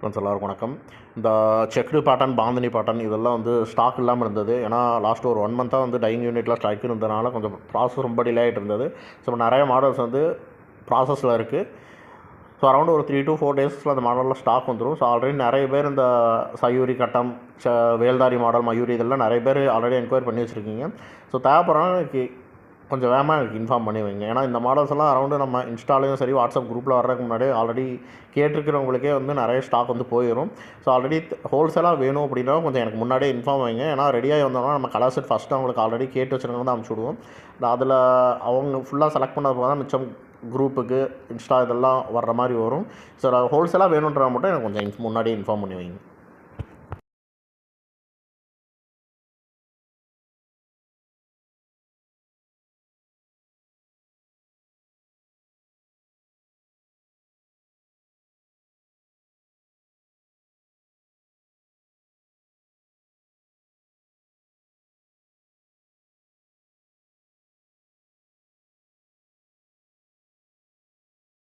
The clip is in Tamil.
ஃப்ரெண்ட்ஸ் எல்லாருக்கும் வணக்கம். இந்த செக்டு பேட்டர்ன், பாந்தினி பேட்டர்ன் இதெல்லாம் வந்து ஸ்டாக் இல்லாமல் இருந்தது. ஏன்னா லாஸ்ட் ஒரு 1 மந்த்தாக வந்து டையிங் யூனிட்டில் ஸ்ட்ரைக் இருந்ததுனால கொஞ்சம் ப்ராசஸ் ரொம்ப டிலே ஆகிட்டு இருந்தது. ஸோ இப்போ நிறைய மாடல்ஸ் வந்து ப்ராசஸில் இருக்குது. ஸோ அரௌண்ட் ஒரு 3 to 4 டேஸில் அந்த மாடலில் ஸ்டாக் வந்துடும். ஸோ ஆல்ரெடி நிறைய பேர் இந்த சயூரி கட்டம், வேல்தாரி மாடல், மயூரி இதெல்லாம் நிறைய பேர் ஆல்ரெடி என்கொயரி பண்ணி வச்சுருக்கீங்க. ஸோ தேவைப்படுறாங்க கொஞ்சம் வேகமாக எனக்கு இன்ஃபார்ம் பண்ணி வைங்க. ஏன்னா இந்த மாடல்ஸ் எல்லாம் அரௌண்டு நம்ம இன்ஸ்டாலையும் சரி, வாட்ஸ்அப் குரூப்பில் வர்றதுக்கு முன்னாடி ஆல்ரெடி கேட்டிருக்கிறவங்களுக்கே வந்து நிறைய ஸ்டாக் வந்து போயிடும். ஸோ ஆல்ரெடி ஹோல்சேலாக வேணும் அப்படின்னா கொஞ்சம் எனக்கு முன்னாடியே இன்ஃபார்ம் வைங்க. ஏன்னா ரெடியாகி வந்தோம்னா நம்ம கலர் செட் ஃபஸ்ட்டு அவங்களுக்கு ஆல்ரெடி கேட்டு வச்சுருக்கவங்க தான் அனுப்பிச்சி விடுவோம். அதில் அவங்க ஃபுல்லாக செலக்ட் பண்ண போக தான் மிச்சம் குரூப்புக்கு இன்ஸ்டா இதெல்லாம் வர்ற மாதிரி வரும். ஸோ ஹோல்சேலாக வேணுன்றவங்க மட்டும் எனக்கு கொஞ்சம் முன்னாடியே இன்ஃபார்ம் பண்ணி வைங்க.